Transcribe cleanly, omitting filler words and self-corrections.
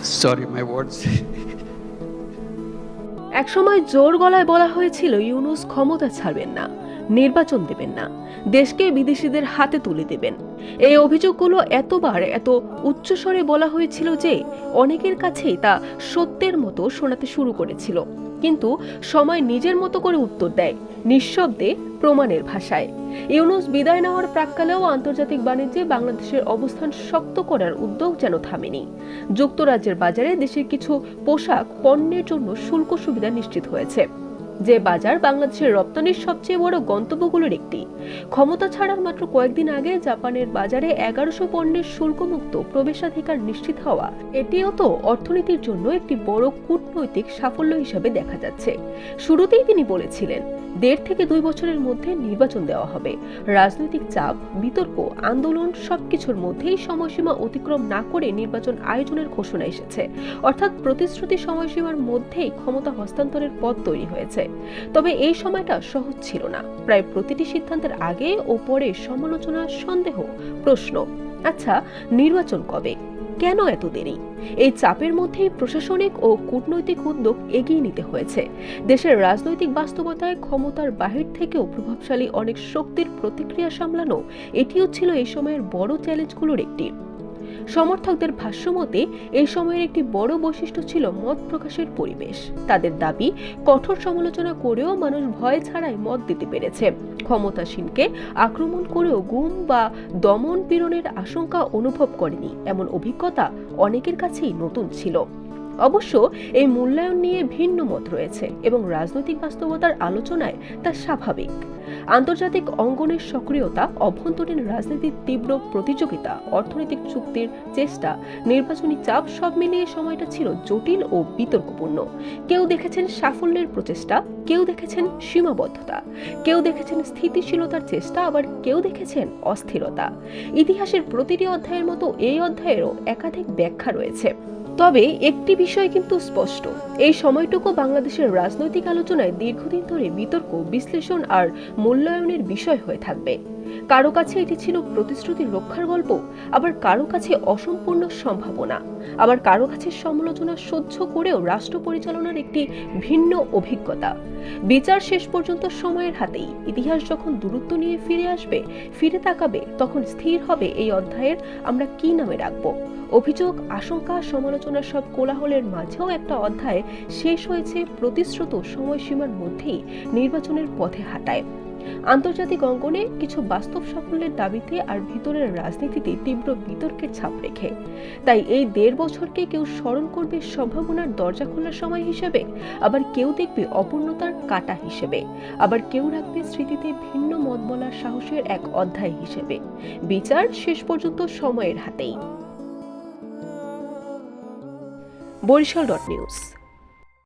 Sorry, my words. একসময় জোর গলায় বলা হয়েছিল ইউনূস ক্ষমতা ছাড়বেন না, নির্বাচন দেবেন না, দেশকে বিদেশিদের হাতে তুলে দেবেন। এই অভিযোগগুলো এতবার এত উচ্চস্বরে বলা হয়েছিল যে অনেকের কাছেই তা সত্যের মতো শোনাতে শুরু করেছিল। কিন্তু সময় নিজের মতো করে উত্তর দেয়, নিঃশব্দে, প্রমাণের ভাষায়। ইউনূস বিদায় নেওয়ার প্রাক্কালেও আন্তর্জাতিক বাণিজ্যে বাংলাদেশের অবস্থান শক্ত করার উদ্যোগ যেন থামেনি। যুক্তরাজ্যের বাজারে দেশের কিছু পোশাক পণ্যের জন্য শুল্ক সুবিধা নিশ্চিত হয়েছে, যে বাজার বাংলাদেশের রপ্তানির সবচেয়ে বড় গন্তব্যগুলোর একটি। ক্ষমতা ছাড়ার মাত্র কয়েকদিন আগে জাপানের বাজারে 1100 পণ্যের শুল্কমুক্ত প্রবেশাধিকার নিশ্চিত হওয়া, এটিও তো অর্থনীতির জন্য একটি বড় কূটনৈতিক সাফল্য হিসেবে দেখা যাচ্ছে। শুরুতেই তিনি বলেছিলেন 1.5 থেকে 2 বছরের মধ্যে নির্বাচন দেওয়া হবে। রাজনৈতিক চাপ, বিতর্ক, আন্দোলন সবকিছুর মধ্যেই সময়সীমা অতিক্রম না করে নির্বাচন আয়োজনের ঘোষণা এসেছে। অর্থাৎ প্রতিশ্রুতি সময়সীমার মধ্যেই ক্ষমতা হস্তান্তরের পথ তৈরি হয়েছে। তবে এই সময়টা সহজ ছিল না। প্রায় প্রতিটি সিদ্ধান্তের আগে ও পরে সমালোচনা, সন্দেহ, প্রশ্ন। আচ্ছা, নির্বাচন কবে? কেন এত দেরি? এই চাপের মধ্যেই প্রশাসনিক ও কূটনৈতিক উদ্যোগ এগিয়ে নিতে হয়েছে। দেশের রাজনৈতিক বাস্তবতায় ক্ষমতার বাহির থেকেও প্রভাবশালী অনেক শক্তির প্রতিক্রিয়া সামলানো, এটিও ছিল এই সময়ের বড় চ্যালেঞ্জগুলোর একটি। সমর্থকদের ভাষ্যমতে এই সময়ের একটি বড় বৈশিষ্ট্য ছিল মত প্রকাশের পরিবেশ। তাদের দাবি, কঠোর সমালোচনা করেও মানুষ ভয় ছাড়াই মত দিতে পেরেছে। ক্ষমতাসীনকে আক্রমণ করেও গুম বা দমন পীড়নের আশঙ্কা অনুভব করেনি, এমন অভিজ্ঞতা অনেকের কাছেই নতুন ছিল। অবশ্য এই মূল্যায়ন নিয়ে ভিন্ন মত রয়েছে এবং রাজনৈতিক বাস্তবতার আলোচনায় তা স্বাভাবিক। আন্তর্জাতিক অঙ্গনের সক্রিয়তা, অভ্যন্তরীণ রাজনীতির তীব্র প্রতিযোগিতা, অর্থনৈতিক চুক্তির চেষ্টা, নির্বাচনী চাপ সব মিলিয়ে সময়টা ছিল জটিল ও বিতর্কপূর্ণ। কেউ দেখেছেন সাফল্যের প্রচেষ্টা, কেউ দেখেছেন সীমাবদ্ধতা, কেউ দেখেছেন স্থিতিশীলতার চেষ্টা, আবার কেউ দেখেছেন অস্থিরতা। ইতিহাসের প্রতিটি অধ্যায়ের মতো এই অধ্যায়েরও একাধিক ব্যাখ্যা রয়েছে। তবে একটি বিষয় কিন্তু স্পষ্ট, এই সময়টুকু বাংলাদেশের রাজনৈতিক আলোচনায় দীর্ঘদিন ধরে বিতর্ক, বিশ্লেষণ আর মূল্যায়নের বিষয় হয়ে থাকবে। কারো কাছে এটি ছিল প্রতিশ্রুতি রক্ষার গল্প, আবার কারো কাছে অসম্পূর্ণ সম্ভাবনা, আবার কারো কাছে সমালোচনা সহ্য করেও রাষ্ট্র পরিচালনার একটি ভিন্ন অভিজ্ঞতা। বিচার শেষ পর্যন্ত সময়ের হাতেই। ইতিহাস যখন দূরত্ব নিয়ে ফিরে আসবে, ফিরে তাকাবে, তখন স্থির হবে এই অধ্যায়ের আমরা কি নামে রাখবো। অভিযোগ, আশঙ্কা, সমালোচনার সব কোলাহলের মাঝেও একটা অধ্যায় শেষ হয়েছে প্রতিশ্রুত সময়সীমার মধ্যেই নির্বাচনের পথে হাঁটায়। আন্তর্জাতিক অঙ্গনে কিছু বাস্তব সাফল্যের দাবিতে আর ভিতরের রাজনীতিতে তীব্র বিতর্কের ছাপ রেখে। তাই এই 1.5 বছরকে কেউ স্মরণ করবে সম্ভাবনার দরজা খোলার সময় হিসেবে, আবার কেউ দেখবে অপূর্ণতার কাঁটা হিসেবে, আবার কেউ রাখবে স্মৃতিতে ভিন্ন মত বলার সাহসের এক অধ্যায় হিসেবে। বিচার শেষ পর্যন্ত সময়ের হাতেই। বরিশাল.নিউজ।